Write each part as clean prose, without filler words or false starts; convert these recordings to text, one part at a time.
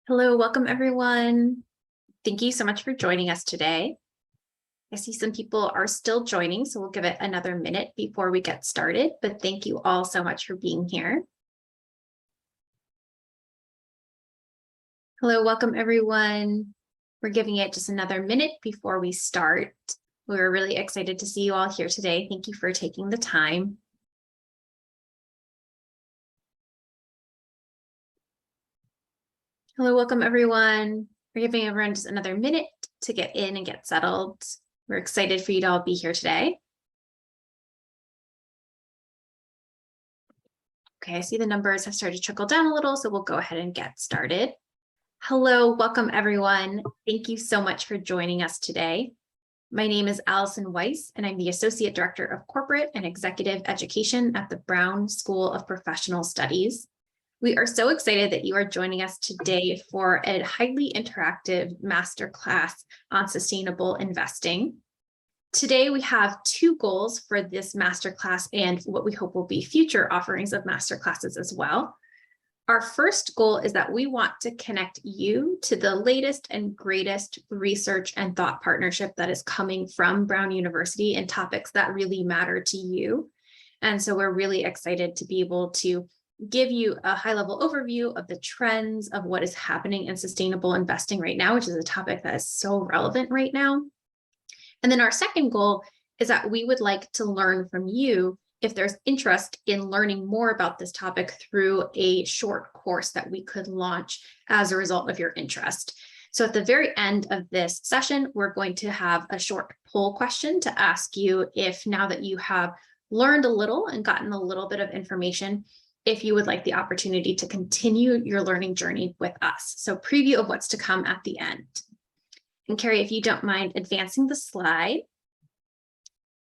Hello, welcome everyone. Thank you so much for joining us today. I see some people are still joining, so we'll give it another minute before we get started, but thank you all so much for being here. Hello, welcome everyone. We're giving it just another minute before we start. We're really excited to see you all here today. Thank you for taking the time. Hello, welcome everyone. We're giving everyone just another minute to get in and get settled. We're excited for you to all be here today. Okay, I see the numbers have started to trickle down a little, so we'll go ahead and get started. Hello, welcome everyone. Thank you so much for joining us today. My name is Allison Weiss, and I'm the Associate Director of Corporate and Executive Education at the Brown School of Professional Studies. We are so excited that you are joining us today for a highly interactive masterclass on sustainable investing. Today, we have two goals for this masterclass and what we hope will be future offerings of masterclasses as well. Our first goal is that we want to connect you to the latest and greatest research and thought partnership that is coming from Brown University and topics that really matter to you. And so we're really excited to be able to give you a high-level overview of the trends of what is happening in sustainable investing right now, which is a topic that is so relevant right now. And then our second goal is that we would like to learn from you if there's interest in learning more about this topic through a short course that we could launch as a result of your interest. So at the very end of this session, we're going to have a short poll question to ask you if, now that you have learned a little and gotten a little bit of information, if you would like the opportunity to continue your learning journey with us. So preview of what's to come at the end. And Cary, if you don't mind advancing the slide.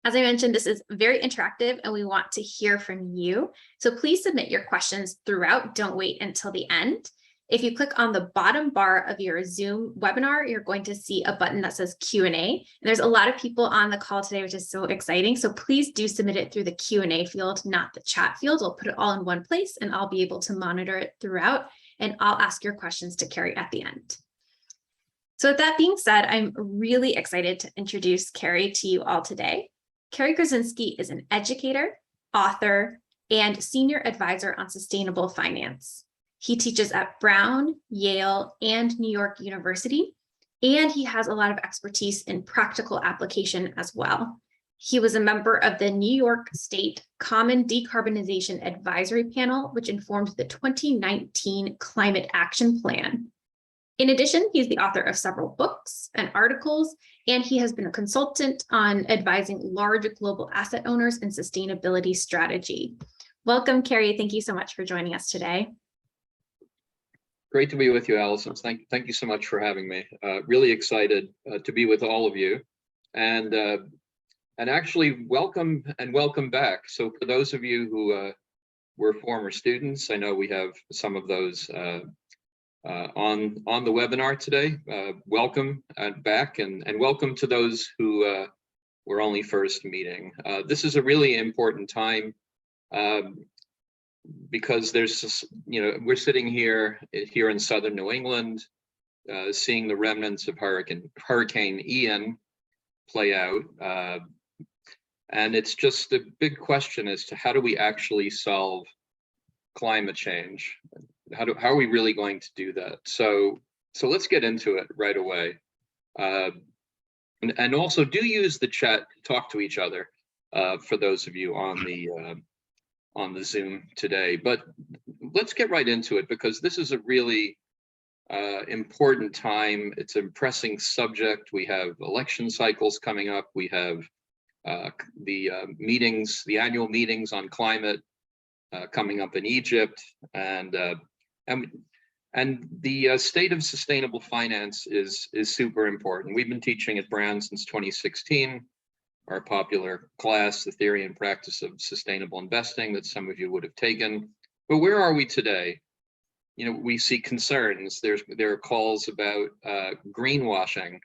As I mentioned, this is very interactive and we want to hear from you. So please submit your questions throughout. Don't wait until the end. If you click on the bottom bar of your Zoom webinar, you're going to see a button that says Q&A. And there's a lot of people on the call today, which is so exciting. So please do submit it through the Q&A field, not the chat field. I'll put it all in one place and I'll be able to monitor it throughout. And I'll ask your questions to Cary at the end. So with that being said, I'm really excited to introduce Cary to you all today. Cary Krosinsky is an educator, author, and senior advisor on sustainable finance. He teaches at Brown, Yale, and New York University, and he has a lot of expertise in practical application as well. He was a member of the New York State Common Decarbonization Advisory Panel, which informed the 2019 Climate Action Plan. In addition, he's the author of several books and articles, and he has been a consultant on advising large global asset owners in sustainability strategy. Welcome, Cary. Thank you so much for joining us today. Great to be with you, Allison. Thank you so much for having me. Really excited to be with all of you, and actually welcome back. So for those of you who were former students, I know we have some of those on the webinar today. Welcome back, and welcome to those who were only first meeting. This is a really important time. Because there's, we're sitting here in southern New England, seeing the remnants of Hurricane Ian play out. And it's just a big question as to how do we actually solve climate change? How are we really going to do that? So let's get into it right away. And also do use the chat to talk to each other for those of you on the Zoom today, but let's get right into it because this is a really important time. It's a pressing subject. We have election cycles coming up. We have the annual meetings on climate coming up in Egypt, and the state of sustainable finance is super important. We've been teaching at Brown since 2016. Our popular class, The Theory and Practice of Sustainable Investing, that some of you would have taken. But where are we today? We see concerns. There are calls about greenwashing.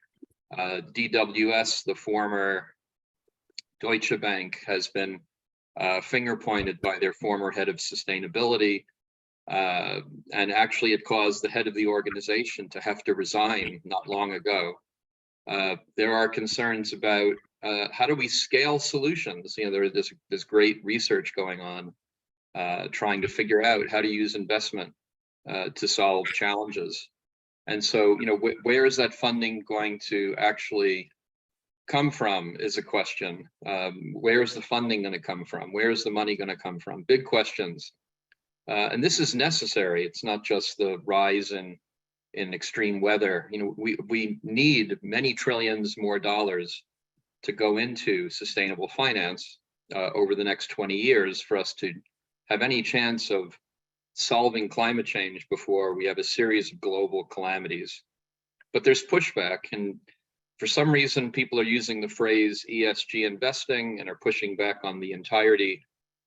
DWS, the former Deutsche Bank, has been finger pointed by their former head of sustainability. And actually, it caused the head of the organization to have to resign not long ago. There are concerns about how do we scale solutions? There's this great research going on trying to figure out how to use investment to solve challenges. And so, where is that funding going to actually come from is a question. Where is the funding going to come from? Where is the money going to come from? Big questions. And this is necessary. It's not just the rise in extreme weather. We need many trillions more dollars to go into sustainable finance over the next 20 years for us to have any chance of solving climate change before we have a series of global calamities. But there's pushback, and for some reason, people are using the phrase ESG investing and are pushing back on the entirety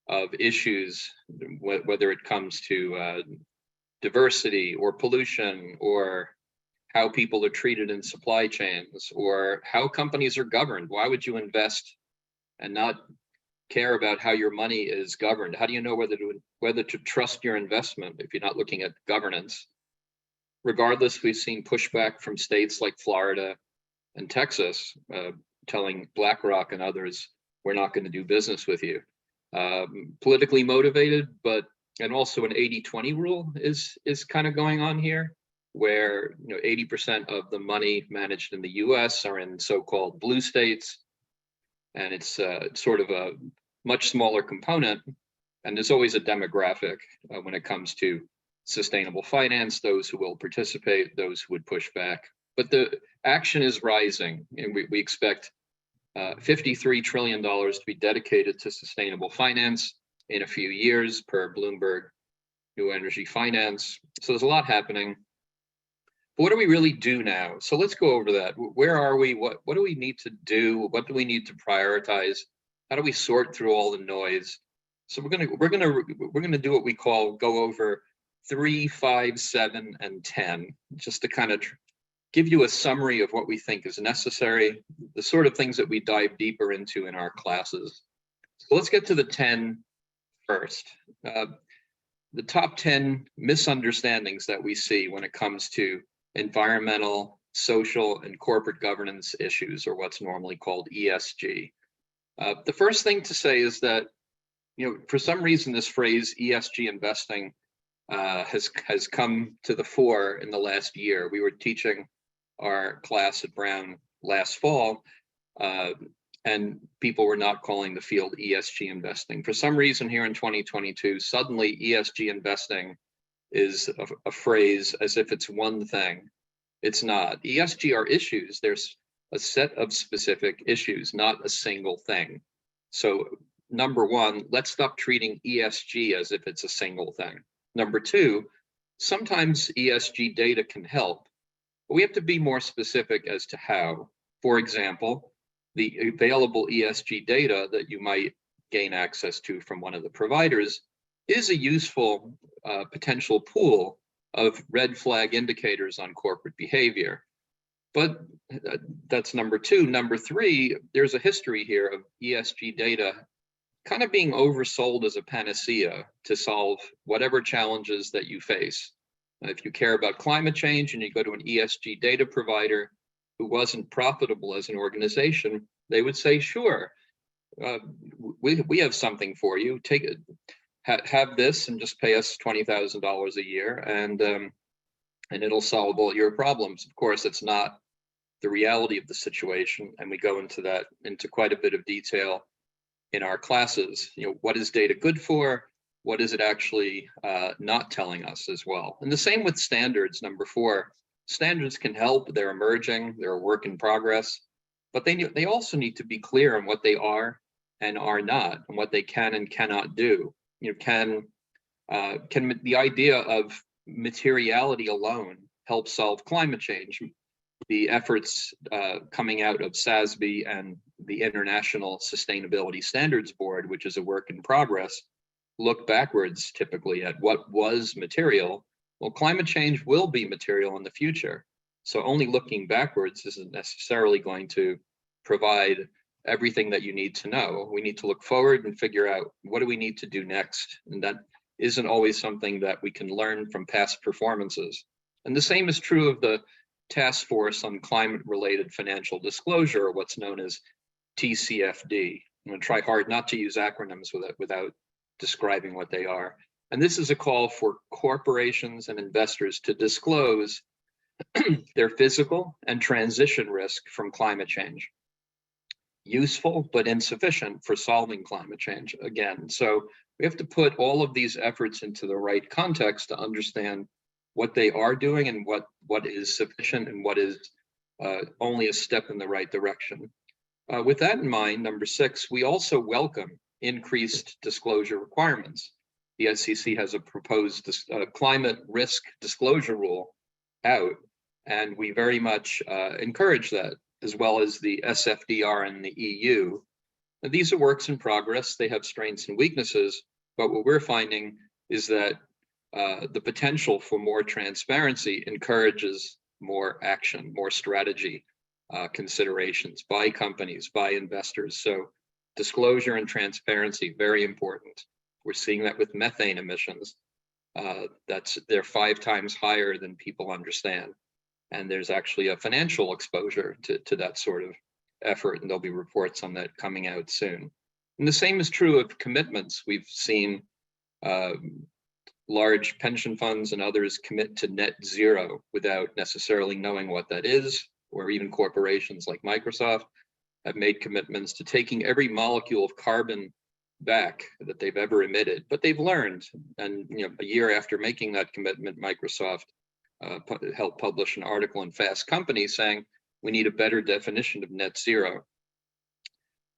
of issues, whether it comes to diversity or pollution, or how people are treated in supply chains, or how companies are governed. Why would you invest and not care about how your money is governed? How do you know whether to trust your investment if you're not looking at governance? Regardless, we've seen pushback from states like Florida and Texas telling BlackRock and others, we're not going to do business with you. Politically motivated, and also an 80-20 rule is kind of going on here, where 80% of the money managed in the US are in so-called blue states, and it's sort of a much smaller component. And there's always a demographic when it comes to sustainable finance, those who will participate, those who would push back. But the action is rising, and we expect $53 trillion to be dedicated to sustainable finance in a few years per Bloomberg New Energy Finance. So there's a lot happening. But what do we really do now? So let's go over that. Where are we? What do we need to do? What do we need to prioritize? How do we sort through all the noise? So we're gonna do what we call go over 3, 5, 7, and 10, just to kind of give you a summary of what we think is necessary, the sort of things that we dive deeper into in our classes. So let's get to the 10 first. The top 10 misunderstandings that we see when it comes to environmental, social, and corporate governance issues, or what's normally called ESG. The first thing to say is that, for some reason, this phrase ESG investing has come to the fore in the last year. We were teaching our class at Brown last fall, and people were not calling the field ESG investing. For some reason here in 2022, suddenly ESG investing is a phrase as if it's one thing. It's not. ESG are issues. There's a set of specific issues, not a single thing. So number one, let's stop treating ESG as if it's a single thing. Number two, sometimes ESG data can help, but we have to be more specific as to how. For example, the available ESG data that you might gain access to from one of the providers is a useful potential pool of red flag indicators on corporate behavior. But that's number two. Number three, there's a history here of ESG data kind of being oversold as a panacea to solve whatever challenges that you face. If you care about climate change and you go to an ESG data provider who wasn't profitable as an organization, they would say, sure, we have something for you. Take it, have this and just pay us $20,000 a year, and it'll solve all your problems. Of course, it's not the reality of the situation, and we go into quite a bit of detail in our classes. What is data good for? What is it actually not telling us as well? And the same with standards, number four. Standards can help, they're emerging, they're a work in progress, but they also need to be clear on what they are and are not, and what they can and cannot do. Can the idea of materiality alone help solve climate change? The efforts coming out of SASB and the International Sustainability Standards Board, which is a work in progress, look backwards typically at what was material. Well, climate change will be material in the future. So only looking backwards isn't necessarily going to provide everything that you need to know. We need to look forward and figure out what do we need to do next. And that isn't always something that we can learn from past performances. And the same is true of the Task Force on Climate-Related Financial Disclosure, or what's known as TCFD. I'm going to try hard not to use acronyms without describing what they are. And this is a call for corporations and investors to disclose their physical and transition risk from climate change. Useful, but insufficient for solving climate change, again. So we have to put all of these efforts into the right context to understand what they are doing and what is sufficient and what is only a step in the right direction. With that in mind, number 6, we also welcome increased disclosure requirements. The SEC has a proposed climate risk disclosure rule out, and we very much encourage that, as well as the SFDR in the EU. Now, these are works in progress. They have strengths and weaknesses, but what we're finding is that the potential for more transparency encourages more action, more strategy considerations by companies, by investors. So disclosure and transparency, very important. We're seeing that with methane emissions. They're 5 times higher than people understand. And there's actually a financial exposure to that sort of effort, and there'll be reports on that coming out soon. And the same is true of commitments. We've seen large pension funds and others commit to net zero without necessarily knowing what that is, or even corporations like Microsoft have made commitments to taking every molecule of carbon back that they've ever emitted. But they've learned, and a year after making that commitment, Microsoft helped publish an article in Fast Company saying we need a better definition of net zero.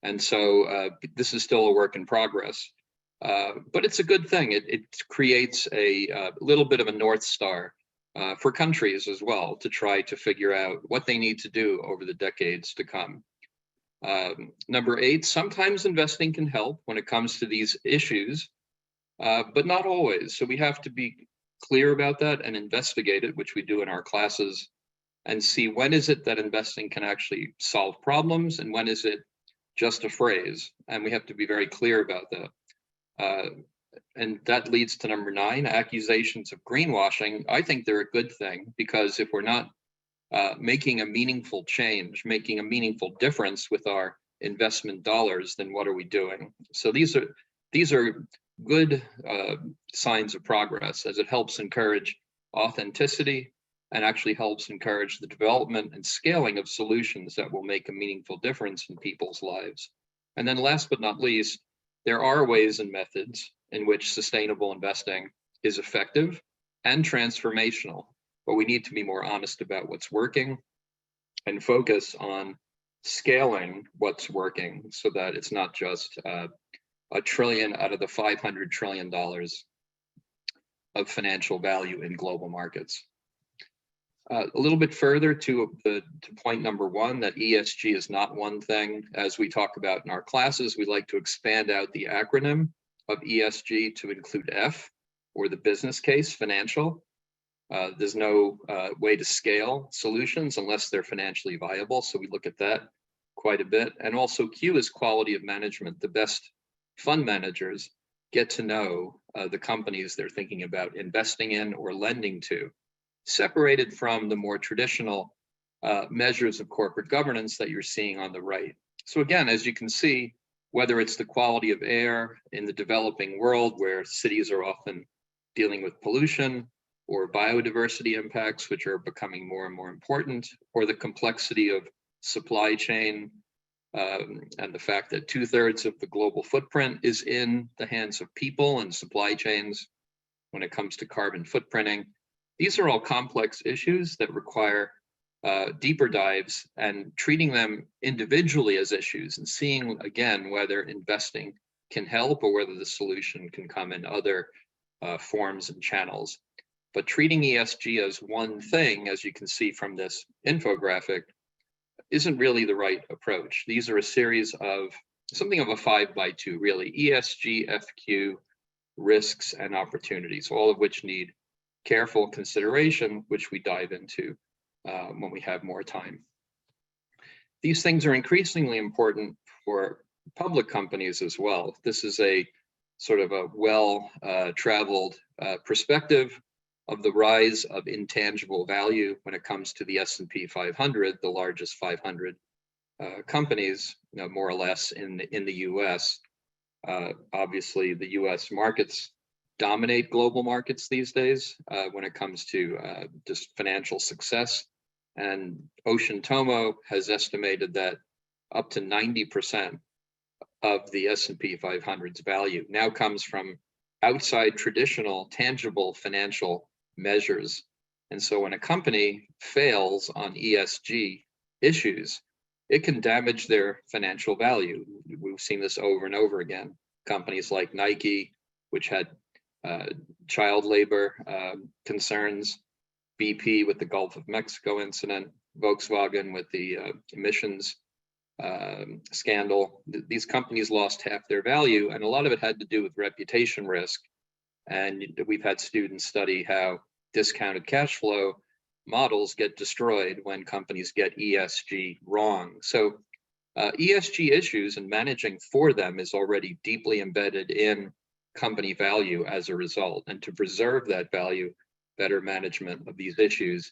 And so this is still a work in progress, but it's a good thing. It creates a little bit of a North Star for countries as well to try to figure out what they need to do over the decades to come. Number 8, sometimes investing can help when it comes to these issues, but not always. So we have to be clear about that and investigate it, which we do in our classes, and see when is it that investing can actually solve problems and when is it just a phrase. And we have to be very clear about that. And that leads to number 9, accusations of greenwashing. I think they're a good thing, because if we're not making a meaningful change, making a meaningful difference with our investment dollars, then what are we doing? So these are good signs of progress, as it helps encourage authenticity and actually helps encourage the development and scaling of solutions that will make a meaningful difference in people's lives. And then last but not least, there are ways and methods in which sustainable investing is effective and transformational, but we need to be more honest about what's working and focus on scaling what's working so that it's not just $1 trillion out of the $500 trillion of financial value in global markets. A little bit further to point number 1, that ESG is not one thing. As we talk about in our classes, we like to expand out the acronym of ESG to include F, or the business case, financial. There's no way to scale solutions unless they're financially viable, so we look at that quite a bit. And also Q is quality of management. The best fund managers get to know the companies they're thinking about investing in or lending to, separated from the more traditional measures of corporate governance that you're seeing on the right. So again, as you can see, whether it's the quality of air in the developing world, where cities are often dealing with pollution, or biodiversity impacts, which are becoming more and more important, or the complexity of supply chain, and the fact that 2/3 of the global footprint is in the hands of people and supply chains when it comes to carbon footprinting. These are all complex issues that require deeper dives, and treating them individually as issues and seeing again whether investing can help or whether the solution can come in other forms and channels. But treating ESG as one thing, as you can see from this infographic, isn't really the right approach. These are a series of something of a 5x2, really: ESGFQ, risks, and opportunities, all of which need careful consideration, which we dive into when we have more time. These things are increasingly important for public companies as well. This is a sort of a well-traveled perspective of the rise of intangible value when it comes to the S&P 500, the largest 500 companies, more or less in the U.S. Obviously, the U.S. markets dominate global markets these days when it comes to just financial success. And Ocean Tomo has estimated that up to 90% of the S&P 500's value now comes from outside traditional tangible financial measures. And so when a company fails on ESG issues, it can damage their financial value. We've seen this over and over again. Companies like Nike, which had child labor concerns, BP with the Gulf of Mexico incident, Volkswagen with the emissions scandal. These companies lost half their value, and a lot of it had to do with reputation risk. And we've had students study how discounted cash flow models get destroyed when companies get ESG wrong. So ESG issues and managing for them is already deeply embedded in company value as a result. And to preserve that value, better management of these issues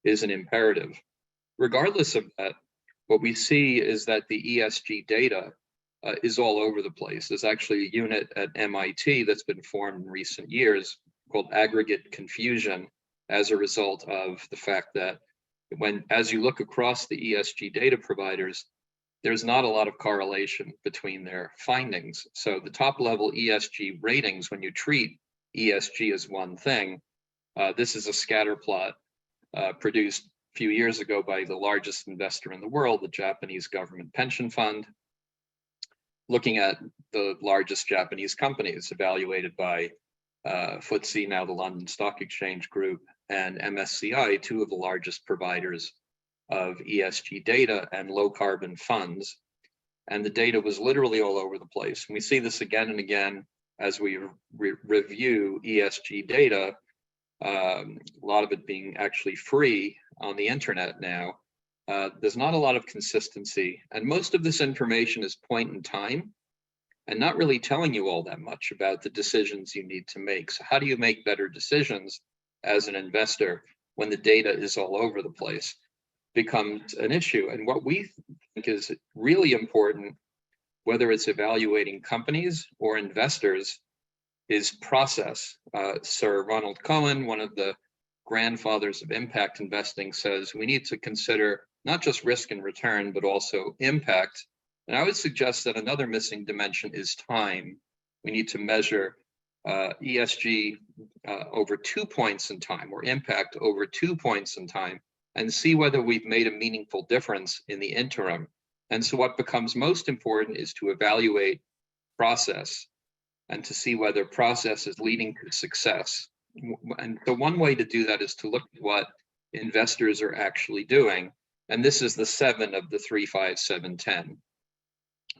is an imperative. Regardless of that, what we see is that the ESG data is all over the place. There's actually a unit at MIT that's been formed in recent years called aggregate confusion as a result of the fact that as you look across the ESG data providers, there's not a lot of correlation between their findings. So the top level ESG ratings, when you treat ESG as one thing, this is a scatter plot produced a few years ago by the largest investor in the world, the Japanese government pension fund, looking at the largest Japanese companies evaluated by FTSE, now the London Stock Exchange Group, and MSCI, two of the largest providers of ESG data and low carbon funds. And the data was literally all over the place. And we see this again and again as we review ESG data, a lot of it being actually free on the internet now. There's not a lot of consistency, and most of this information is point in time and not really telling you all that much about the decisions you need to make. So how do you make better decisions as an investor when the data is all over the place? Becomes an issue. And what we think is really important, whether it's evaluating companies or investors, is process. Sir Ronald Cohen, one of the grandfathers of impact investing, says we need to consider not just risk and return, but also impact. And I would suggest that another missing dimension is time. We need to measure ESG over 2 points in time, or impact over 2 points in time, and see whether we've made a meaningful difference in the interim. And so what becomes most important is to evaluate process and to see whether process is leading to success. And so one way to do that is to look at what investors are actually doing. And this is the 7 of the 3, 5, 7, 10.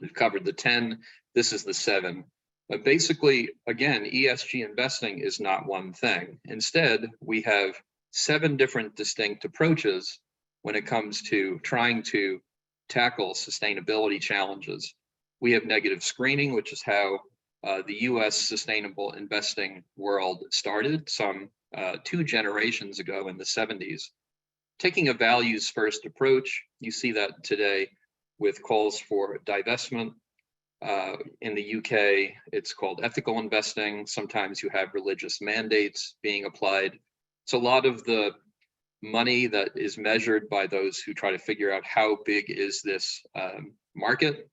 We've covered the 10, this is the 7. But basically, again, ESG investing is not one thing. Instead, we have 7 different distinct approaches when it comes to trying to tackle sustainability challenges. We have negative screening, which is how the US sustainable investing world started some 2 generations ago in the 70s. Taking a values first approach, you see that today with calls for divestment. In the UK, it's called ethical investing. Sometimes you have religious mandates being applied. So a lot of the money that is measured by those who try to figure out how big is this market.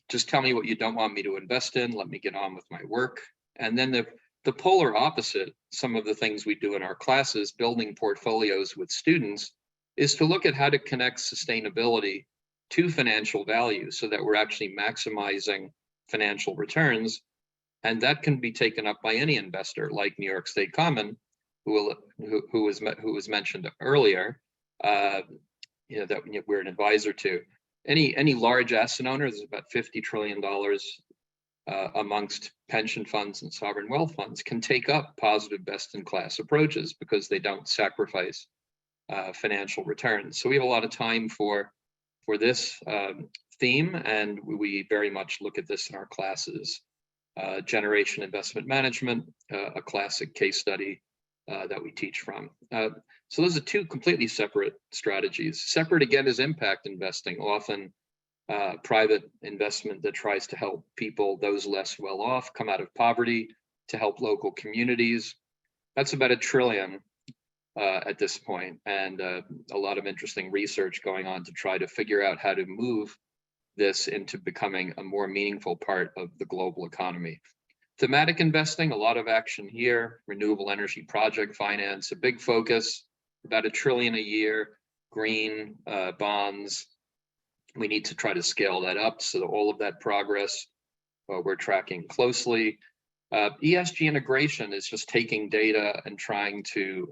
Just tell me what you don't want me to invest in. Let me get on with my work. And then the polar opposite, some of the things we do in our classes, building portfolios with students, is to look at how to connect sustainability to financial value so that we're actually maximizing financial returns. And that can be taken up by any investor, like New York State Common, who was mentioned earlier, that we're an advisor to. Any large asset owner, there's about $50 trillion amongst pension funds and sovereign wealth funds, can take up positive best-in-class approaches because they don't sacrifice financial returns. So we have a lot of time for this theme, and we very much look at this in our classes. generation investment management, a classic case study that we teach from. So those are two completely separate strategies. Separate again is impact investing, often private investment that tries to help people, those less well off, come out of poverty, to help local communities. That's about $1 trillion at this point, and a lot of interesting research going on to try to figure out how to move this into becoming a more meaningful part of the global economy. Thematic investing, a lot of action here, renewable energy project finance, a big focus, about $1 trillion a year, green bonds. We need to try to scale that up so that all of that progress we're tracking closely. ESG integration is just taking data and trying to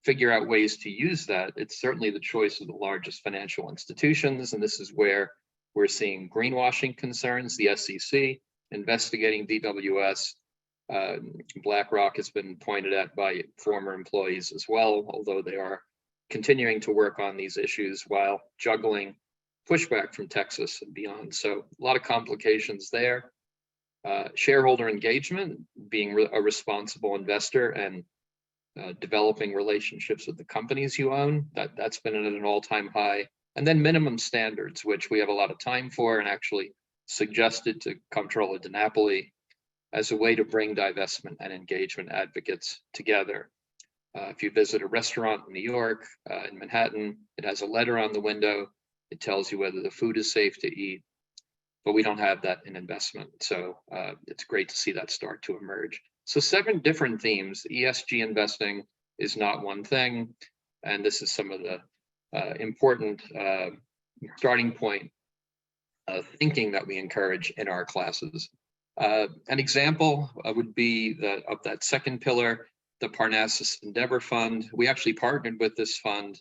figure out ways to use that. It's certainly the choice of the largest financial institutions, and this is where we're seeing greenwashing concerns. The SEC investigating DWS. BlackRock has been pointed at by former employees as well, although they are continuing to work on these issues while juggling pushback from Texas and beyond. So a lot of complications there. Shareholder engagement, being a responsible investor and developing relationships with the companies you own, that's been at an all-time high. And then minimum standards, which we have a lot of time for and actually suggested to Comptroller DiNapoli as a way to bring divestment and engagement advocates together. If you visit a restaurant in New York, in Manhattan, it has a letter on the window. It tells you whether the food is safe to eat, but we don't have that in investment. So it's great to see that start to emerge. So 7 different themes. ESG investing is not one thing, and this is some of the important starting point thinking that we encourage in our classes. An example would be of that second pillar, the Parnassus Endeavor Fund. We actually partnered with this fund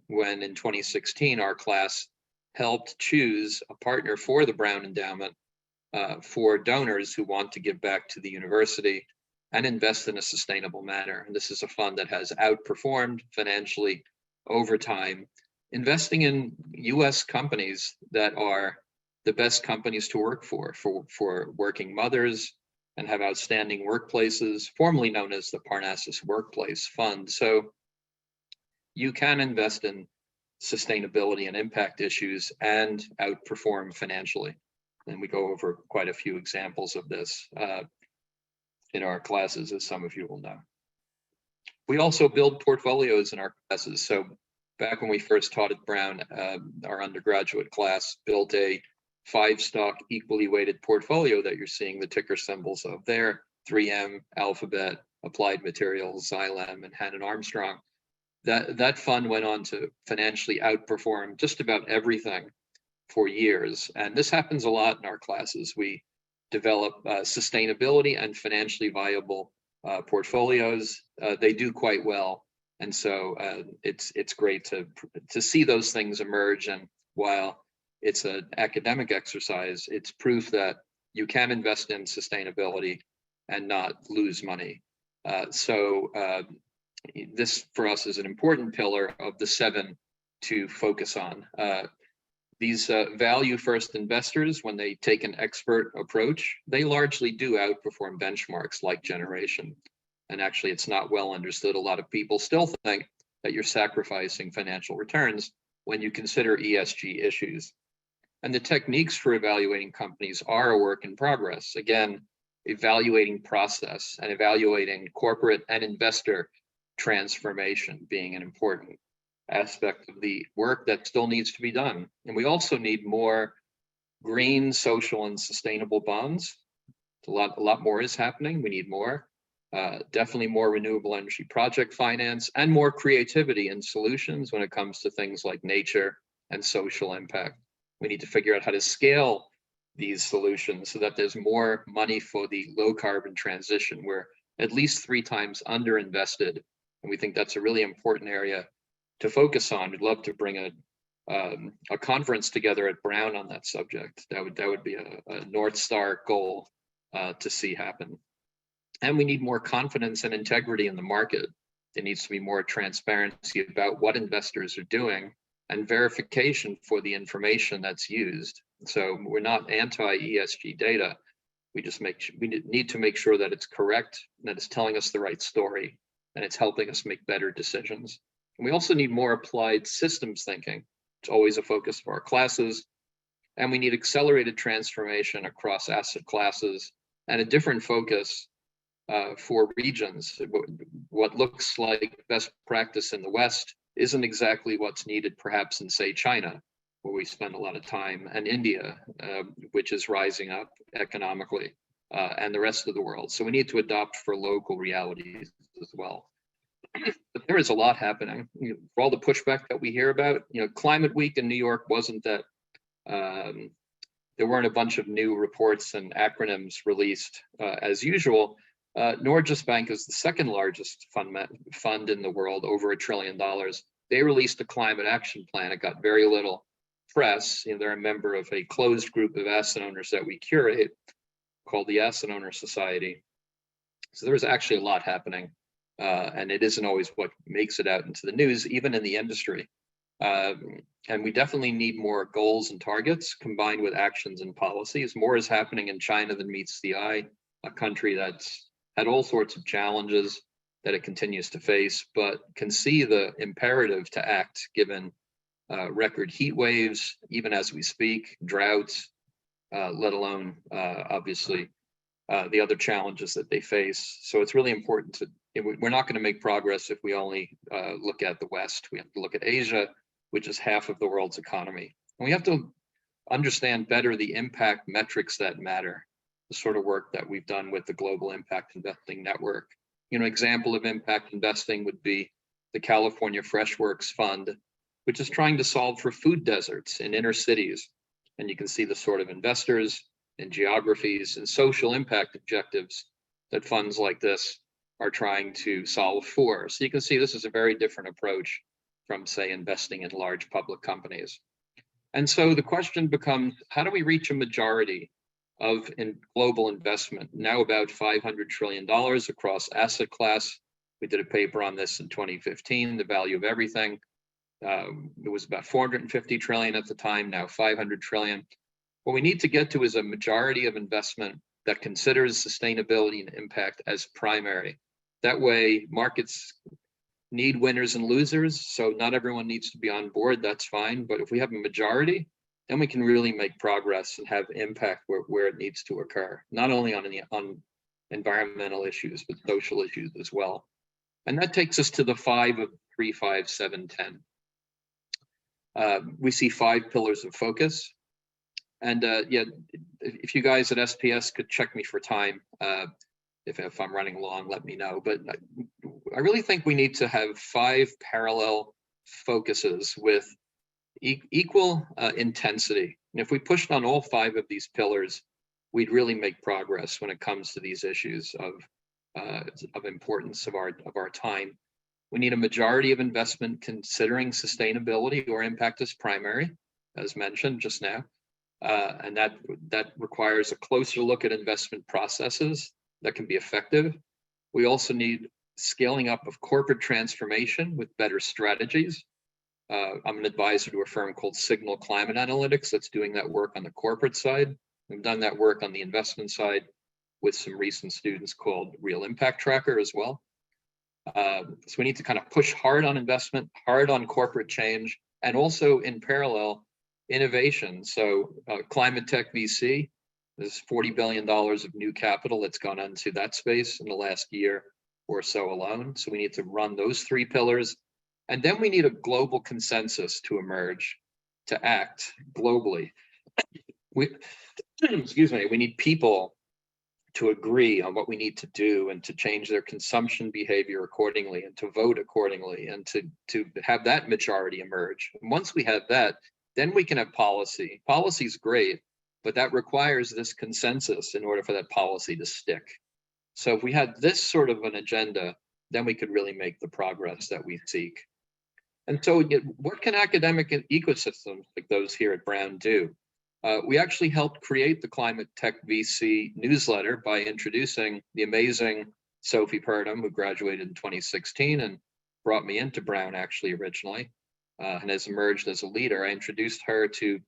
when in 2016, our class helped choose a partner for the Brown Endowment for donors who want to give back to the university and invest in a sustainable manner. And this is a fund that has outperformed financially over time, investing in US companies that are the best companies to work for working mothers and have outstanding workplaces, formerly known as the Parnassus Workplace Fund. So you can invest in sustainability and impact issues and outperform financially. And we go over quite a few examples of this in our classes, as some of you will know. We also build portfolios in our classes. So back when we first taught at Brown, our undergraduate class built a 5-stock equally weighted portfolio that you're seeing the ticker symbols of there: 3M, Alphabet, Applied Materials, Xylem, and Hannon Armstrong. That fund went on to financially outperform just about everything for years. And this happens a lot in our classes. We develop sustainability and financially viable portfolios. They do quite well. And so it's great to see those things emerge. And while it's an academic exercise, it's proof that you can invest in sustainability and not lose money. This for us is an important pillar of the 7 to focus on. These value first investors, when they take an expert approach, they largely do outperform benchmarks like generation. And actually, it's not well understood. A lot of people still think that you're sacrificing financial returns when you consider ESG issues. And the techniques for evaluating companies are a work in progress. Again, evaluating process and evaluating corporate and investor transformation being an important aspect of the work that still needs to be done. And we also need more green, social, and sustainable bonds. A lot more is happening. We need more. Definitely more renewable energy project finance and more creativity and solutions when it comes to things like nature and social impact. We need to figure out how to scale these solutions so that there's more money for the low carbon transition. We're at least 3 times underinvested, and we think that's a really important area to focus on. We'd love to bring a conference together at Brown on that subject. That would be a North Star goal to see happen. And we need more confidence and integrity in the market. There needs to be more transparency about what investors are doing and verification for the information that's used. So we're not anti-ESG data, We need to make sure that it's correct, that it's telling us the right story, and it's helping us make better decisions. And we also need more applied systems thinking. It's always a focus of our classes. And we need accelerated transformation across asset classes and a different focus for regions. What looks like best practice in the West isn't exactly what's needed perhaps in, say, China, where we spend a lot of time, and India, which is rising up economically, and the rest of the world. So we need to adopt for local realities as well. But there is a lot happening. For all the pushback that we hear about, Climate Week in New York wasn't that, there weren't a bunch of new reports and acronyms released as usual. Norges Bank is the second largest fund in the world, over $1 trillion. They released a climate action plan. It got very little press. They're a member of a closed group of asset owners that we curate called the Asset Owner Society. So there's actually a lot happening, and it isn't always what makes it out into the news, even in the industry. And we definitely need more goals and targets combined with actions and policies. More is happening in China than meets the eye, a country that's had all sorts of challenges that it continues to face, but can see the imperative to act given record heat waves, even as we speak, droughts, let alone obviously the other challenges that they face. So it's really important we're not going to make progress if we only look at the West. We have to look at Asia, which is half of the world's economy. And we have to understand better the impact metrics that matter, the sort of work that we've done with the Global Impact Investing Network. Example of impact investing would be the California Freshworks Fund, which is trying to solve for food deserts in inner cities. And you can see the sort of investors and geographies and social impact objectives that funds like this are trying to solve for. So you can see this is a very different approach from, say, investing in large public companies. And so the question becomes, how do we reach a majority of global investment, now about $500 trillion across asset class? We did a paper on this in 2015, the value of everything. It was about 450 trillion at the time, now 500 trillion. What we need to get to is a majority of investment that considers sustainability and impact as primary. That way, markets need winners and losers, so not everyone needs to be on board, that's fine. But if we have a majority, then we can really make progress and have impact where it needs to occur, not only on environmental issues, but social issues as well. And that takes us to the 5 of 3, 5, 7, 10. We see 5 pillars of focus. And yeah, if you guys at SPS could check me for time, if I'm running long, let me know. But I really think we need to have 5 parallel focuses with equal intensity. And if we pushed on all 5 of these pillars, we'd really make progress when it comes to these issues of importance of our time. We need a majority of investment considering sustainability or impact as primary, as mentioned just now. And that requires a closer look at investment processes that can be effective. We also need scaling up of corporate transformation with better strategies. I'm an advisor to a firm called Signal Climate Analytics that's doing that work on the corporate side. We've done that work on the investment side with some recent students called Real Impact Tracker as well. So we need to kind of push hard on investment, hard on corporate change, and also in parallel, innovation. So climate tech VC, there's $40 billion of new capital that's gone into that space in the last year or so alone. So we need to run those 3 pillars. And then we need a global consensus to emerge to act globally. Excuse me, we need people to agree on what we need to do and to change their consumption behavior accordingly and to vote accordingly and to have that majority emerge. And once we have that, then we can have policy. Policy is great, but that requires this consensus in order for that policy to stick. So if we had this sort of an agenda, then we could really make the progress that we seek. And so what can academic ecosystems like those here at Brown do? We actually helped create the Climate Tech VC newsletter by introducing the amazing Sophie Purdom, who graduated in 2016 and brought me into Brown actually originally, and has emerged as a leader. I introduced her to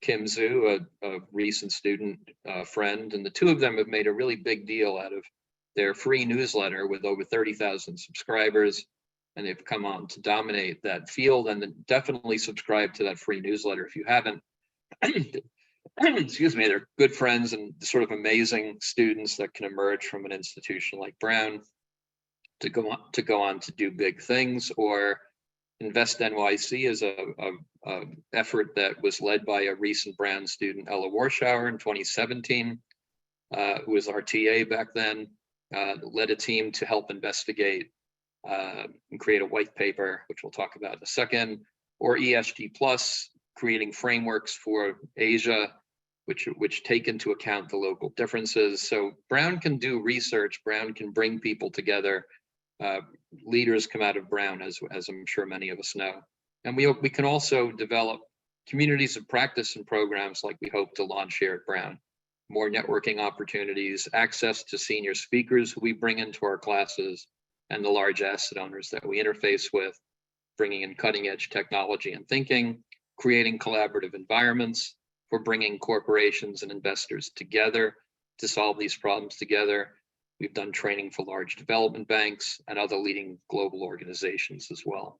Kim Zhu, a recent student friend, and the two of them have made a really big deal out of their free newsletter with over 30,000 subscribers, and they've come on to dominate that field. And then definitely subscribe to that free newsletter if you haven't. Excuse me, they're good friends and sort of amazing students that can emerge from an institution like Brown to go on to do big things. Or Invest NYC is a effort that was led by a recent Brown student, Ella Warschauer, in 2017, who was our TA back then, led a team to help investigate and create a white paper, which we'll talk about in a second. Or ESG Plus, creating frameworks for Asia, which take into account the local differences. So Brown can do research, Brown can bring people together. Leaders come out of Brown, as I'm sure many of us know. And we can also develop communities of practice and programs like we hope to launch here at Brown. More networking opportunities, access to senior speakers who we bring into our classes, and the large asset owners that we interface with, bringing in cutting edge technology and thinking, creating collaborative environments for bringing corporations and investors together to solve these problems together. We've done training for large development banks and other leading global organizations as well.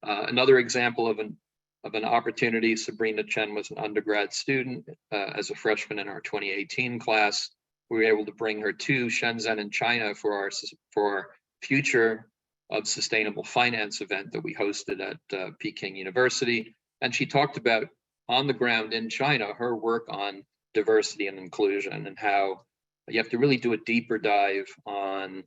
Another example of an opportunity, Sabrina Chen was an undergrad student as a freshman in our 2018 class. We were able to bring her to Shenzhen in China for our Future of Sustainable Finance event that we hosted at Peking University. And she talked about, on the ground in China, her work on diversity and inclusion, and how you have to really do a deeper dive on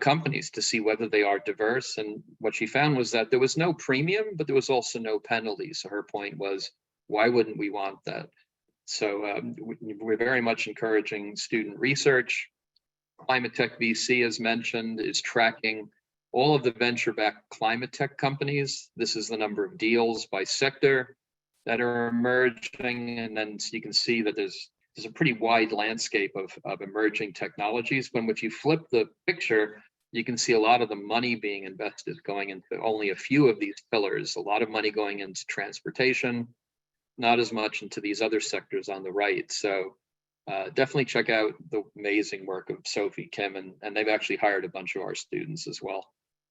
companies to see whether they are diverse. And what she found was that there was no premium, but there was also no penalty. So her point was, why wouldn't we want that? So we're very much encouraging student research. Climate Tech VC, as mentioned, is tracking all of the venture-backed climate tech companies. This is the number of deals by sector that are emerging. And then you can see that there's a pretty wide landscape of emerging technologies. But if you flip the picture, you can see a lot of the money being invested going into only a few of these pillars, a lot of money going into transportation, not as much into these other sectors on the right. So definitely check out the amazing work of Sophie, Kim, and they've actually hired a bunch of our students as well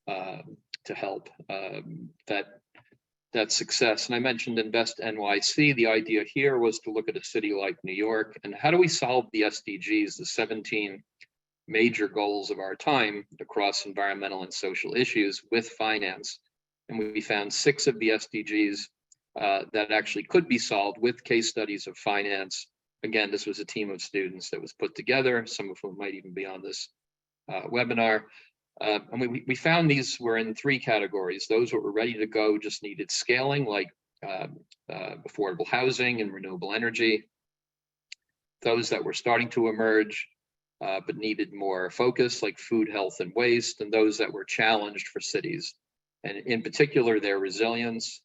to help that success. And I mentioned Invest NYC. The idea here was to look at a city like New York and how do we solve the SDGs, the 17 major goals of our time across environmental and social issues with finance. And we found 6 of the SDGs that actually could be solved with case studies of finance. Again, this was a team of students that was put together, some of whom might even be on this webinar. And we found these were in 3 categories. Those that were ready to go just needed scaling, like affordable housing and renewable energy. Those that were starting to emerge, but needed more focus, like food, health, and waste, and those that were challenged for cities, and in particular, their resilience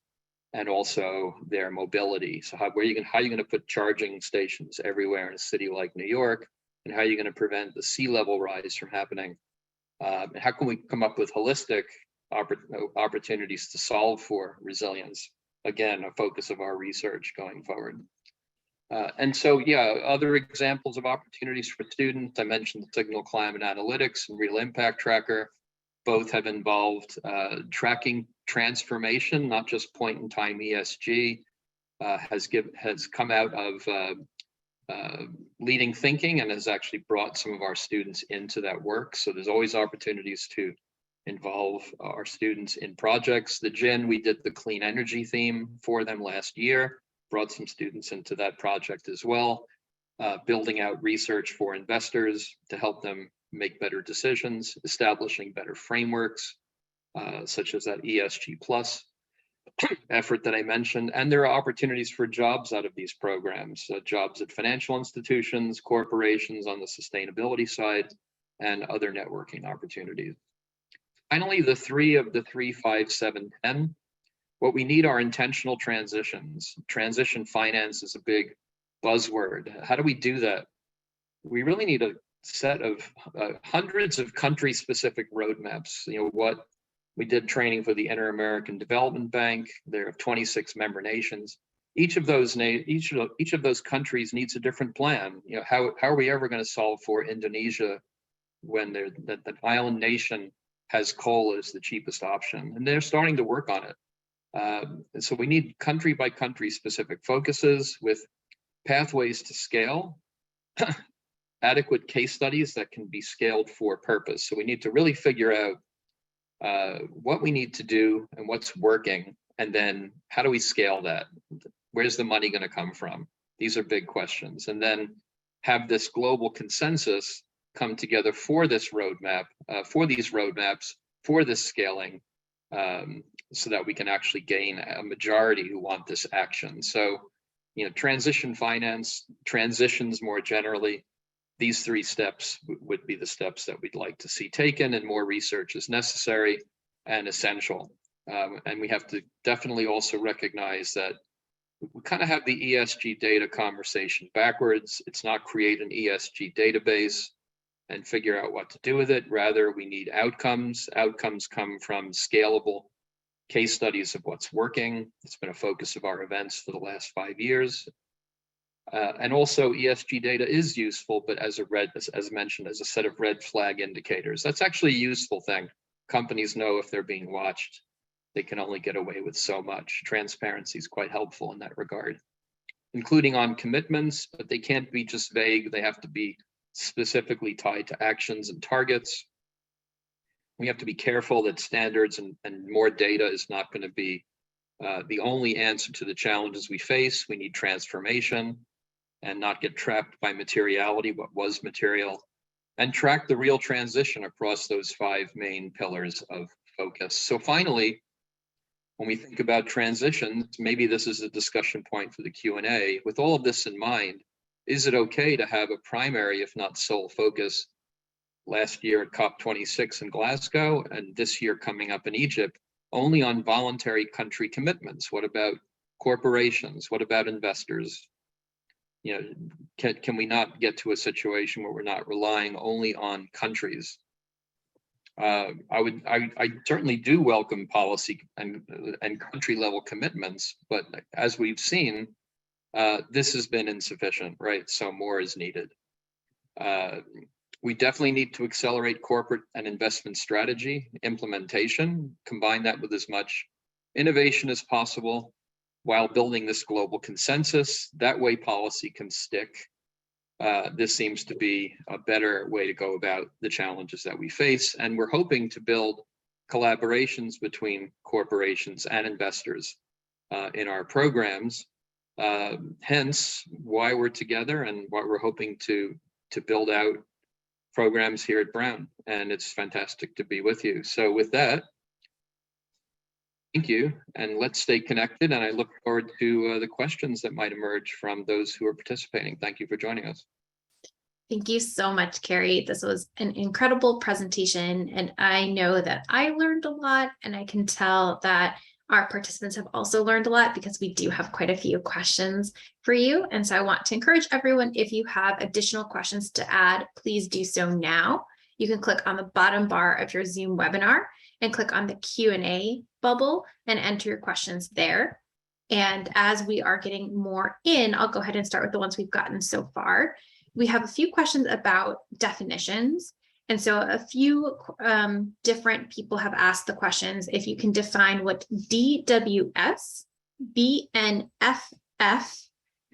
and also their mobility. So how are you going to put charging stations everywhere in a city like New York, and how are you going to prevent the sea level rise from happening? How can we come up with holistic opportunities to solve for resilience? Again, a focus of our research going forward. And so, yeah, other examples of opportunities for students, I mentioned the Signal Climate Analytics and Real Impact Tracker. Both have involved tracking transformation, not just point in time ESG, has come out of leading thinking and has actually brought some of our students into that work. So there's always opportunities to involve our students in projects. The GIN, we did the clean energy theme for them last year, brought some students into that project as well, building out research for investors to help them make better decisions, establishing better frameworks, such as that ESG Plus effort that I mentioned. And there are opportunities for jobs out of these programs, jobs at financial institutions, corporations on the sustainability side, and other networking opportunities. Finally, the 3 of the 3, 5, 7, 10. What we need are intentional transitions. Transition finance is a big buzzword. How do we do that? We really need a set of hundreds of country-specific roadmaps. What we did training for the Inter-American Development Bank. There are 26 member nations. each of those countries needs a different plan. How are we ever going to solve for Indonesia when that island nation has coal as the cheapest option, and they're starting to work on it. And so we need country by country specific focuses with pathways to scale, adequate case studies that can be scaled for purpose. So we need to really figure out what we need to do and what's working, and then how do we scale that? Where's the money going to come from? These are big questions. And then have this global consensus come together for this roadmap, for these roadmaps, for this scaling, so that we can actually gain a majority who want this action. So, transition finance, transitions more generally, these 3 steps would be the steps that we'd like to see taken, and more research is necessary and essential. And we have to definitely also recognize that we kind of have the ESG data conversation backwards. It's not create an ESG database and figure out what to do with it. Rather, we need outcomes. Outcomes come from scalable case studies of what's working. It's been a focus of our events for the last 5 years. And also ESG data is useful, but as mentioned, as a set of red flag indicators. That's actually a useful thing. Companies know if they're being watched. They can only get away with so much. Transparency is quite helpful in that regard, including on commitments, but they can't be just vague. They have to be specifically tied to actions and targets. We have to be careful that standards and more data is not going to be the only answer to the challenges we face. We need transformation and not get trapped by materiality, what was material, and track the real transition across those 5 main pillars of focus. So finally, when we think about transitions, maybe this is a discussion point for the Q&A. With all of this in mind, is it okay to have a primary, if not sole focus, last year at COP26 in Glasgow, and this year coming up in Egypt, only on voluntary country commitments? What about corporations? What about investors? Can we not get to a situation where we're not relying only on countries? I certainly do welcome policy and country level commitments, but as we've seen, this has been insufficient, right? So more is needed. We definitely need to accelerate corporate and investment strategy implementation, combine that with as much innovation as possible while building this global consensus. That way policy can stick. This seems to be a better way to go about the challenges that we face. And we're hoping to build collaborations between corporations and investors in our programs. Hence why we're together and what we're hoping to build out programs here at Brown. And it's fantastic to be with you. So with that, thank you, and let's stay connected. And I look forward to the questions that might emerge from those who are participating. Thank you for joining us. Thank you so much, Cary. This was an incredible presentation, and I know that I learned a lot, and I can tell that our participants have also learned a lot because we do have quite a few questions for you. And so I want to encourage everyone, if you have additional questions to add, please do so now. You can click on the bottom bar of your Zoom webinar and click on the Q&A bubble and enter your questions there. And as we are getting more in, I'll go ahead and start with the ones we've gotten so far. We have a few questions about definitions. And so a few different people have asked the questions if you can define what DWS, BNFF,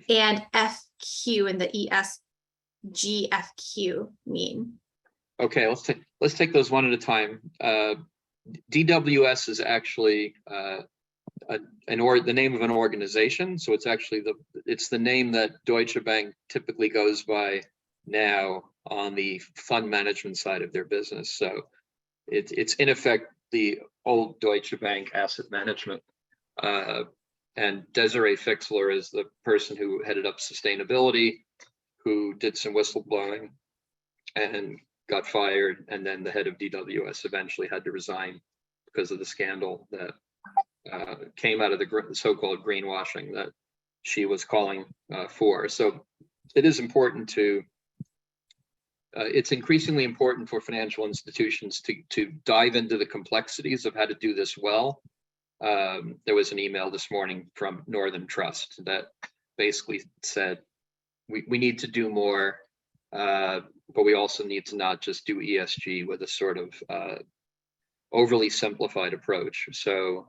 and FQ in the ESGFQ mean. Okay, let's take those one at a time. DWS is actually the name of an organization, so it's actually the name that Deutsche Bank typically goes by now on the fund management side of their business. So it's in effect the old Deutsche Bank asset management. And Desiree Fixler is the person who headed up sustainability, who did some whistleblowing and got fired, and then the head of DWS eventually had to resign because of the scandal that came out of the so-called greenwashing that she was calling for. So it is important to, it's increasingly important for financial institutions to dive into the complexities of how to do this well, there was an email this morning from Northern Trust that basically said, we need to do more, but we also need to not just do ESG with a sort of overly simplified approach. So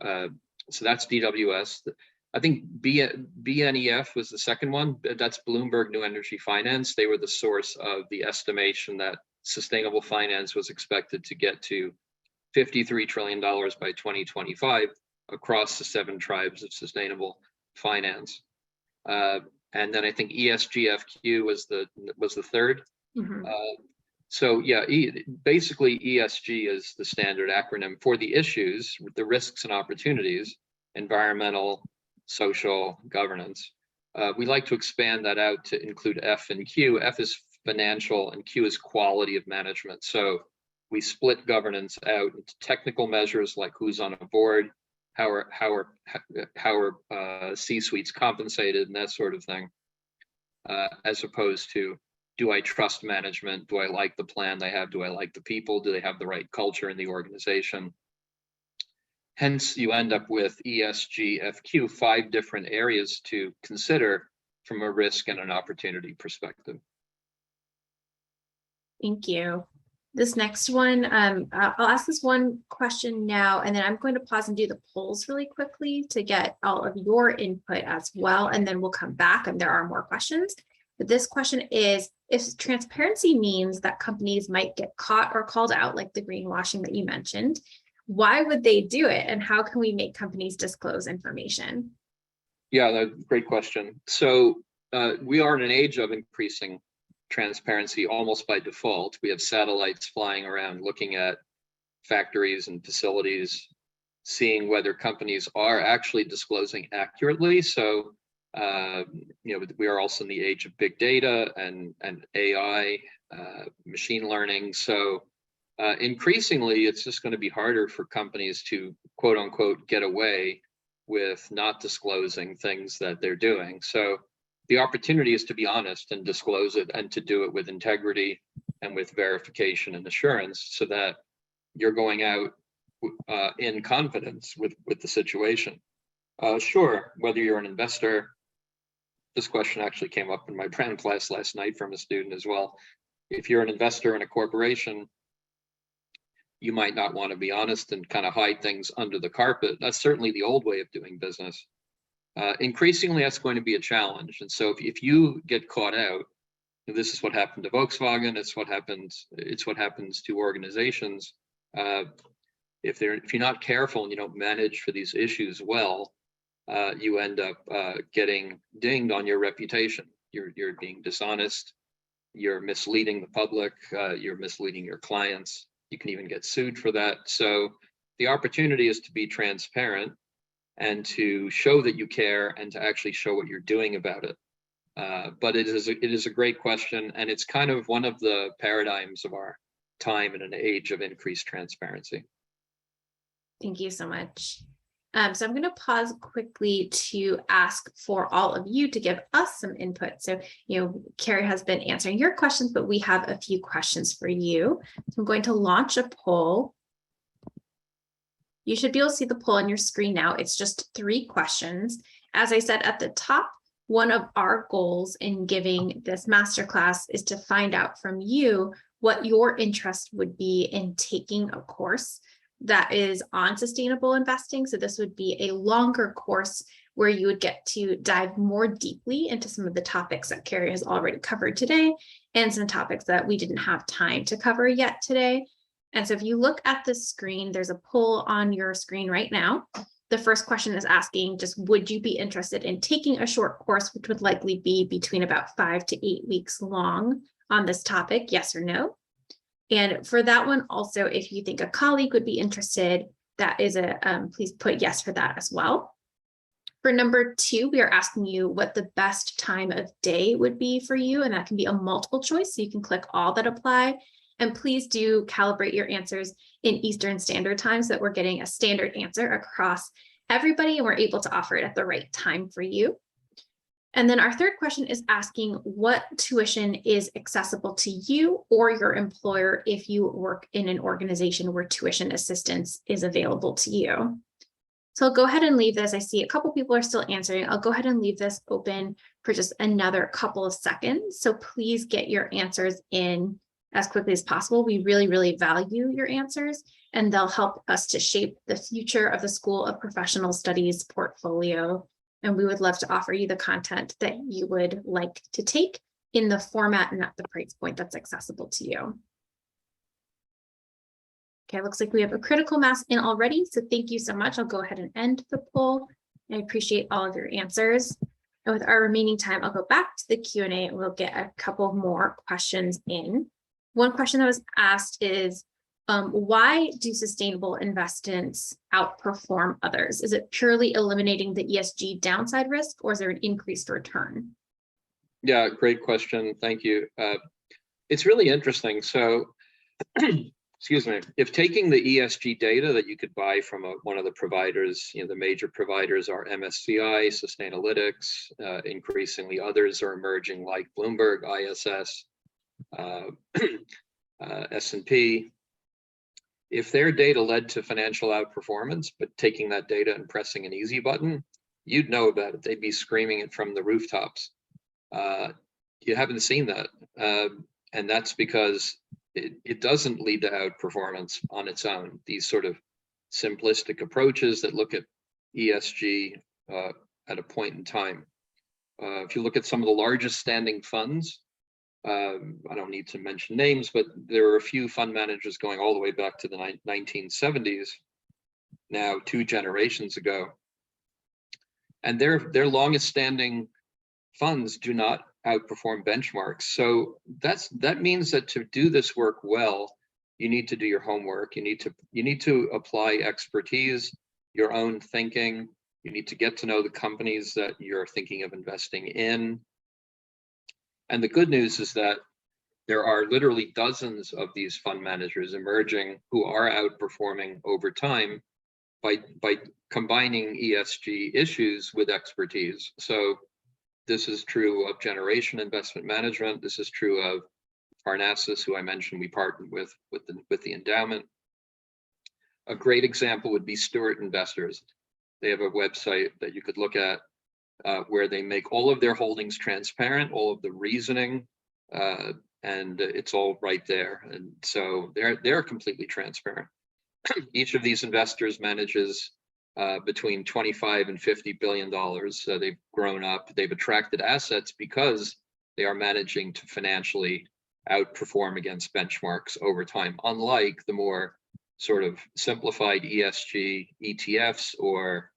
that's DWS. I think BNEF was the second one. That's Bloomberg New Energy Finance. They were the source of the estimation that sustainable finance was expected to get to $53 trillion by 2025 across the 7 tribes of sustainable finance. And then I think ESGFQ was the third. Mhm. So yeah, basically ESG is the standard acronym for the issues, the risks and opportunities, environmental, social, governance. We like to expand that out to include F and Q. F is financial and Q is quality of management. So we split governance out into technical measures like who's on a board, how are C-suites compensated and that sort of thing, as opposed to, do I trust management? Do I like the plan they have? Do I like the people? Do they have the right culture in the organization? Hence, you end up with ESGFQ, 5 different areas to consider from a risk and an opportunity perspective. Thank you. This next one, I'll ask this one question now, and then I'm going to pause and do the polls really quickly to get all of your input as well, and then we'll come back and there are more questions. But this question is, if transparency means that companies might get caught or called out, like the greenwashing that you mentioned, why would they do it? And how can we make companies disclose information? Yeah, that's a great question. So we are in an age of increasing transparency almost by default. We have satellites flying around looking at factories and facilities, seeing whether companies are actually disclosing accurately. So we are also in the age of big data and AI, machine learning. So increasingly, it's just going to be harder for companies to quote unquote get away with not disclosing things that they're doing. So the opportunity is to be honest and disclose it, and to do it with integrity and with verification and assurance, so that you're going out in confidence with the situation. Sure, whether you're an investor, this question actually came up in my brand class last night from a student as well. If you're an investor in a corporation, you might not want to be honest and kind of hide things under the carpet. That's certainly the old way of doing business. Increasingly, that's going to be a challenge. And so if you get caught out, this is what happened to Volkswagen, it's what happens to organizations. If you're not careful and you don't manage for these issues well, you end up getting dinged on your reputation. You're being dishonest, you're misleading the public, you're misleading your clients. You can even get sued for that. So the opportunity is to be transparent and to show that you care and to actually show what you're doing about it. But it is a great question, and it's kind of one of the paradigms of our time in an age of increased transparency. Thank you so much. So I'm going to pause quickly to ask for all of you to give us some input. So, Cary has been answering your questions, but we have a few questions for you. So I'm going to launch a poll. You should be able to see the poll on your screen now. It's just 3 questions. As I said at the top, one of our goals in giving this masterclass is to find out from you what your interest would be in taking a course that is on sustainable investing. So this would be a longer course where you would get to dive more deeply into some of the topics that Cary has already covered today, and some topics that we didn't have time to cover yet today. And so if you look at the screen, there's a poll on your screen right now. The first question is asking, just would you be interested in taking a short course, which would likely be between about 5 to 8 weeks long on this topic, yes or no? And for that one also, if you think a colleague would be interested, that is please put yes for that as well. For number 2, we are asking you what the best time of day would be for you, and that can be a multiple choice, so you can click all that apply. And please do calibrate your answers in Eastern Standard Time so that we're getting a standard answer across everybody and we're able to offer it at the right time for you. And then our third question is asking what tuition is accessible to you or your employer if you work in an organization where tuition assistance is available to you. So I'll go ahead and leave this. I see a couple people are still answering. I'll go ahead and leave this open for just another couple of seconds. So please get your answers in as quickly as possible. We really, really value your answers, and they'll help us to shape the future of the School of Professional Studies portfolio. And we would love to offer you the content that you would like to take in the format and at the price point that's accessible to you. Okay, looks like we have a critical mass in already, so thank you so much. I'll go ahead and end the poll. I appreciate all of your answers. And with our remaining time, I'll go back to the Q&A and we'll get a couple more questions in. One question that was asked is, why do sustainable investments outperform others? Is it purely eliminating the ESG downside risk, or is there an increased return? Yeah, great question. Thank you. It's really interesting. So, excuse me, if taking the ESG data that you could buy from one of the providers, the major providers are MSCI, Sustainalytics, increasingly others are emerging like Bloomberg, ISS, S&P. If their data led to financial outperformance, but taking that data and pressing an easy button, you'd know about it. They'd be screaming it from the rooftops. You haven't seen that. And that's because it doesn't lead to outperformance on its own. These sort of simplistic approaches that look at ESG at a point in time. If you look at some of the largest standing funds, I don't need to mention names, but there are a few fund managers going all the way back to the 1970s, now 2 generations ago. And their longest standing funds do not outperform benchmarks. So that means that to do this work well, you need to do your homework. You need to apply expertise, your own thinking. You need to get to know the companies that you're thinking of investing in. And the good news is that there are literally dozens of these fund managers emerging who are outperforming over time by combining ESG issues with expertise. So this is true of Generation Investment Management. This is true of Parnassus, who I mentioned we partnered with the endowment. A great example would be Stewart Investors. They have a website that you could look at where they make all of their holdings transparent, all of the reasoning, and it's all right there. And so they're completely transparent. Each of these investors manages between 25 and $50 billion. So they've grown up, they've attracted assets because they are managing to financially outperform against benchmarks over time, unlike the more sort of simplified ESG ETFs or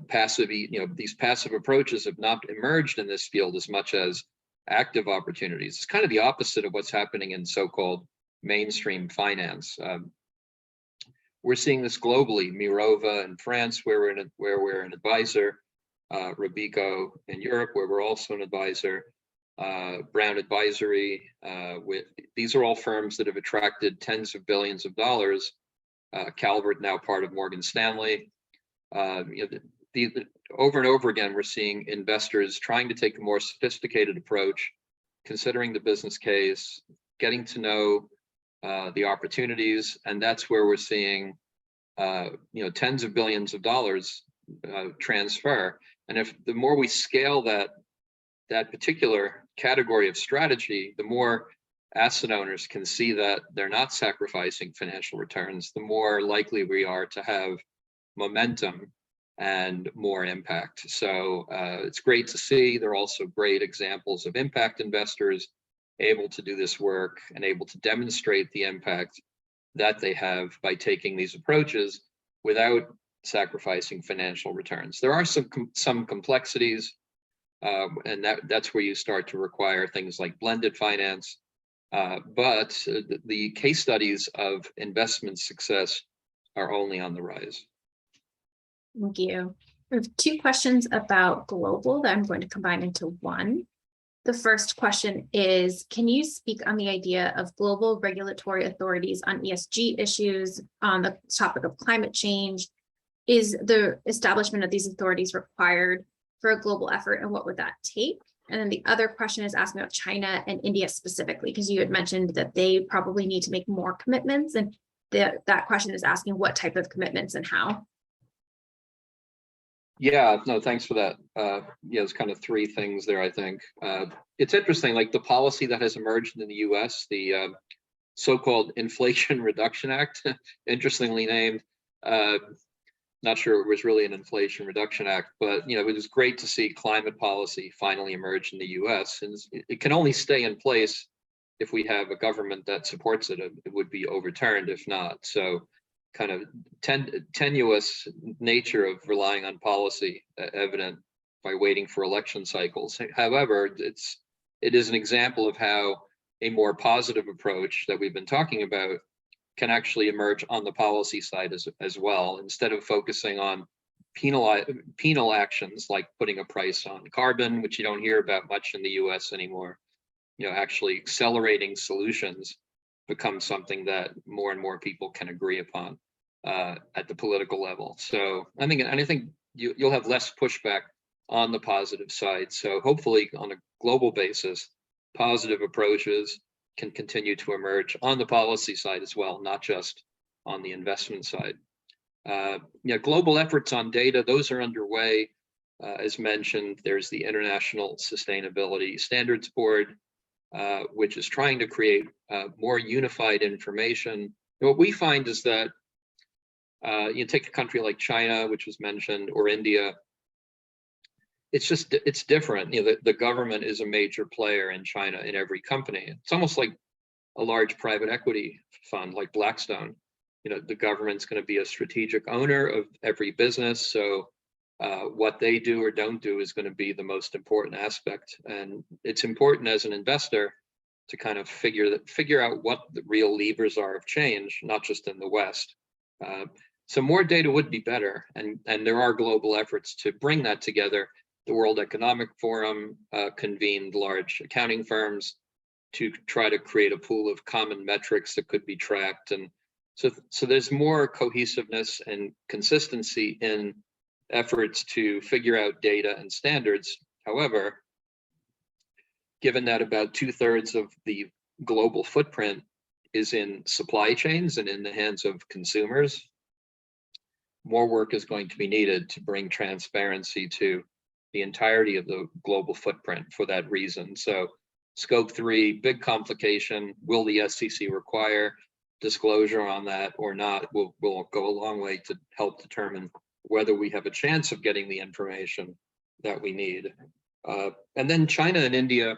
passive, these passive approaches have not emerged in this field as much as active opportunities. It's kind of the opposite of what's happening in so-called mainstream finance. We're seeing this globally. Mirova in France, where we're an advisor, Robeco in Europe, where we're also an advisor, Brown Advisory. These are all firms that have attracted tens of billions of dollars. Calvert, now part of Morgan Stanley. Over and over again, we're seeing investors trying to take a more sophisticated approach, considering the business case, getting to know the opportunities, and that's where we're seeing tens of billions of dollars transfer. And if the more we scale that particular category of strategy, the more asset owners can see that they're not sacrificing financial returns, the more likely we are to have momentum and more impact. So it's great to see. There are also great examples of impact investors able to do this work and able to demonstrate the impact that they have by taking these approaches without sacrificing financial returns. There are some complexities, and that's where you start to require things like blended finance. But the case studies of investment success are only on the rise. Thank you. We have 2 questions about global that I'm going to combine into one. The first question is, can you speak on the idea of global regulatory authorities on ESG issues on the topic of climate change? Is the establishment of these authorities required for a global effort, and what would that take? And then the other question is asking about China and India specifically, because you had mentioned that they probably need to make more commitments. And that question is asking what type of commitments and how. Yeah, no, thanks for that. Yeah, there's kind of three things there, I think. It's interesting, like the policy that has emerged in the US, the so-called Inflation Reduction Act, interestingly named. Not sure it was really an Inflation Reduction Act, but it was great to see climate policy finally emerge in the US. And it can only stay in place if we have a government that supports it. It would be overturned if not. So kind of tenuous nature of relying on policy evident by waiting for election cycles. However, it is an example of how a more positive approach that we've been talking about can actually emerge on the policy side as well. Instead of focusing on penal actions like putting a price on carbon, which you don't hear about much in the US anymore, actually accelerating solutions becomes something that more and more people can agree upon at the political level. So I think you'll have less pushback on the positive side. So hopefully on a global basis, positive approaches can continue to emerge on the policy side as well, not just on the investment side. Global efforts on data, those are underway. As mentioned, there's the International Sustainability Standards Board, which is trying to create more unified information. What we find is that you take a country like China, which was mentioned, or India, it's different. The government is a major player in China in every company. It's almost like a large private equity fund like Blackstone. The government's going to be a strategic owner of every business. So what they do or don't do is going to be the most important aspect. And it's important as an investor to kind of figure out what the real levers are of change, not just in the West. So more data would be better. And there are global efforts to bring that together. The World Economic Forum convened large accounting firms to try to create a pool of common metrics that could be tracked. And so there's more cohesiveness and consistency in efforts to figure out data and standards. However, given that about 2/3 of the global footprint is in supply chains and in the hands of consumers, more work is going to be needed to bring transparency to the entirety of the global footprint for that reason. So Scope 3, big complication. Will the SEC require disclosure on that or not? Will go a long way to help determine whether we have a chance of getting the information that we need. And then China and India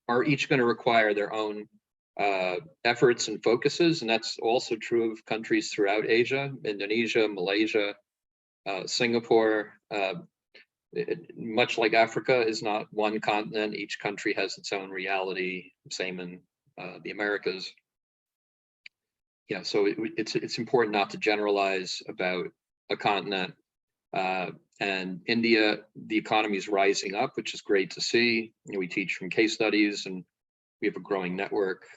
are each going to require their own efforts and focuses, and that's also true of countries throughout Asia, Indonesia, Malaysia, Singapore. Much like Africa is not one continent, each country has its own reality, same in the Americas. Yeah, so it's important not to generalize about a continent. And India, the economy is rising up, which is great to see. We teach from case studies and we have a growing network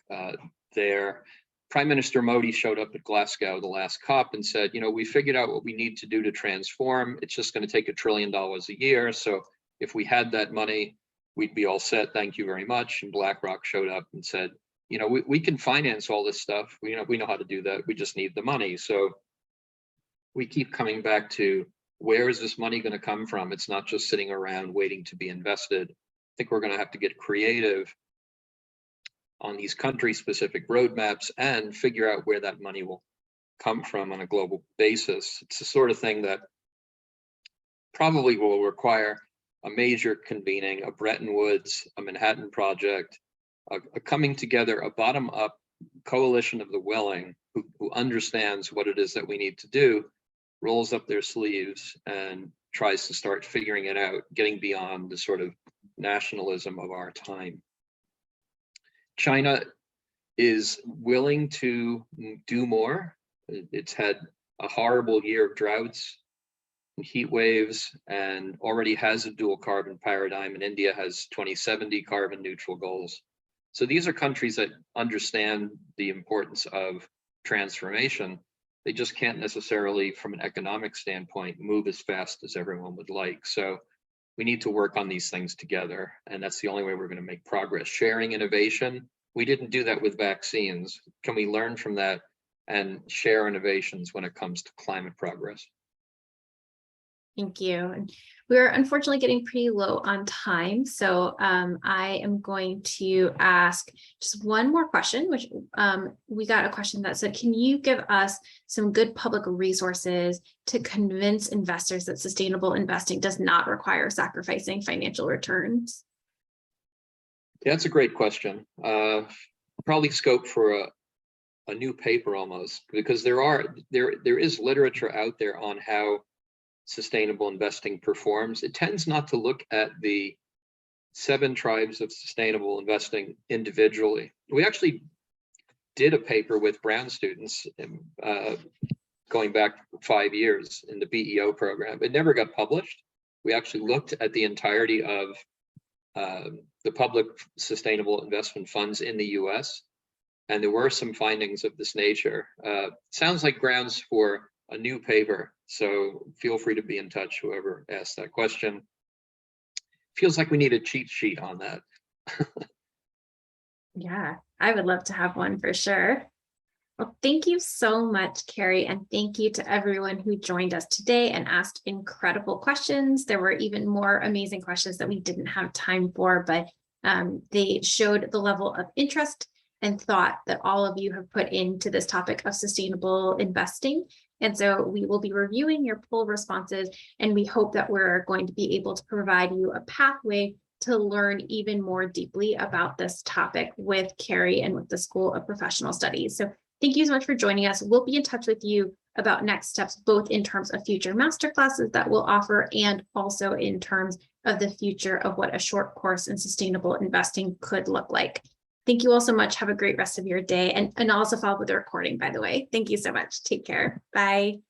there. Prime Minister Modi showed up at Glasgow, the last COP, and said, we figured out what we need to do to transform. It's just going to take $1 trillion a year. So if we had that money, we'd be all set. Thank you very much. And BlackRock showed up and said, we can finance all this stuff. We know how to do that. We just need the money. So we keep coming back to, where is this money going to come from? It's not just sitting around waiting to be invested. I think we're going to have to get creative on these country-specific roadmaps and figure out where that money will come from on a global basis. It's the sort of thing that probably will require a major convening, a Bretton Woods, a Manhattan Project, a coming together, a bottom-up coalition of the willing who understands what it is that we need to do, rolls up their sleeves and tries to start figuring it out, getting beyond the sort of nationalism of our time. China is willing to do more. It's had a horrible year of droughts and heat waves and already has a dual carbon paradigm, and India has 2070 carbon neutral goals. So these are countries that understand the importance of transformation. They just can't necessarily, from an economic standpoint, move as fast as everyone would like. So we need to work on these things together, and that's the only way we're going to make progress. Sharing innovation We didn't do that with vaccines. Can we learn from that and share innovations when it comes to climate progress? Thank you. And we're unfortunately getting pretty low on time. So I am going to ask just one more question, which we got a question that said, can you give us some good public resources to convince investors that sustainable investing does not require sacrificing financial returns? Yeah, that's a great question. Probably scope for a new paper almost, because there is literature out there on how sustainable investing performs. It tends not to look at the 7 tribes of sustainable investing individually. We actually did a paper with Brown students going back 5 years in the BEO program. It never got published. We actually looked at the entirety of the public sustainable investment funds in the US, and there were some findings of this nature. Sounds like grounds for a new paper, so feel free to be in touch, whoever asked that question. Feels like we need a cheat sheet on that. Yeah, I would love to have one for sure. Well, thank you so much, Cary, and thank you to everyone who joined us today and asked incredible questions. There were even more amazing questions that we didn't have time for, but they showed the level of interest and thought that all of you have put into this topic of sustainable investing. And so we will be reviewing your poll responses, and we hope that we're going to be able to provide you a pathway to learn even more deeply about this topic with Cary and with the School of Professional Studies. So thank you so much for joining us. We'll be in touch with you about next steps, both in terms of future masterclasses that we'll offer and also in terms of the future of what a short course in sustainable investing could look like. Thank you all so much. Have a great rest of your day. And also follow up with the recording, by the way. Thank you so much. Take care. Bye.